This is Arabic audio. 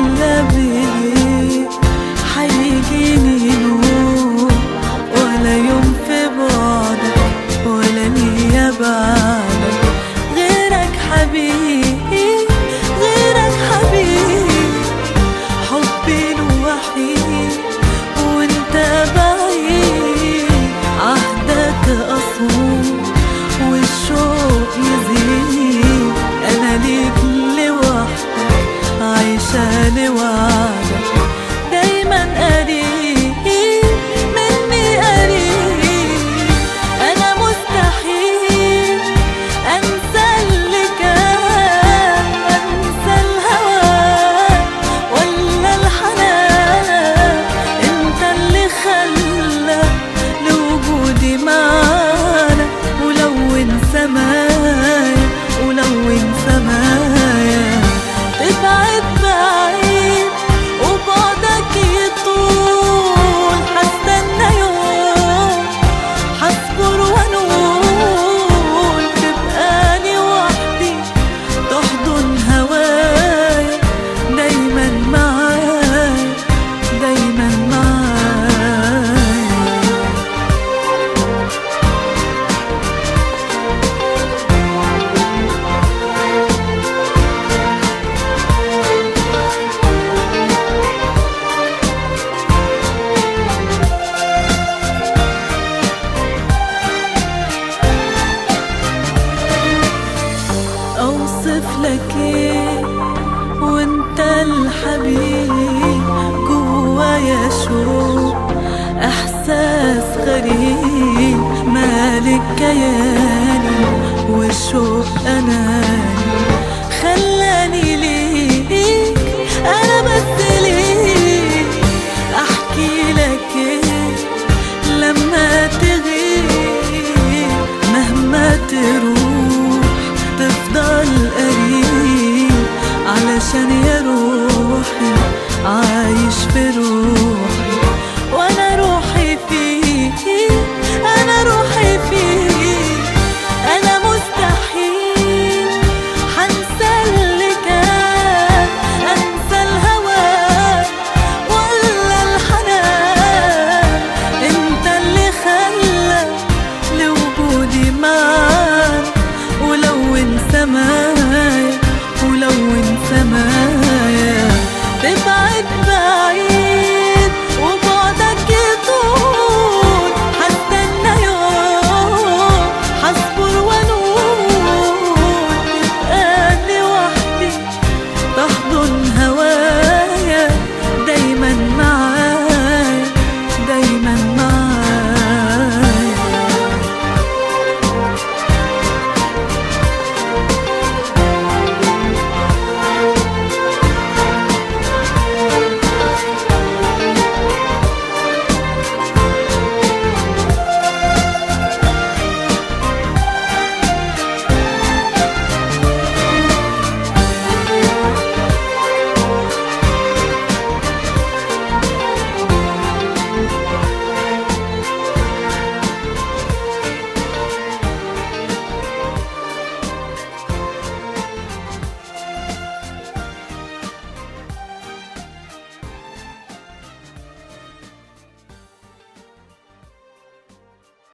إلا بيه حيجيني نور، ولا يوم في بعدك ولا ليا بعدك غيرك حبيبي، غيرك حبيبي. حبي الوحيد وانت بعيد، عهدك أصون والشوق يزيد. أنا ليك لوحدك عايشة لوعدك، دايما قريب مني قريب. أنا مستحيل أنسى اللي كان، أنسى الهوى ولا الحنان. أنت اللي خلى لوجودي معانا، ولون سمايا ولون سمايا. تبعد بعيد وبعدك يطول، حستنى يوم حصبر ونقول تبقاني وحدي تحضن هوايا، دايما معايا دايما معايا. اوصف لك ايه وانت الحبيب؟ جوايا شوق احساس غريب، مالك كياني والشوق اناني خلاني ليك انا بس ليك. احكي لك ايه لما تغيب، مهما تروح تفضل قريب، علشان يا روحي عايش في روحي.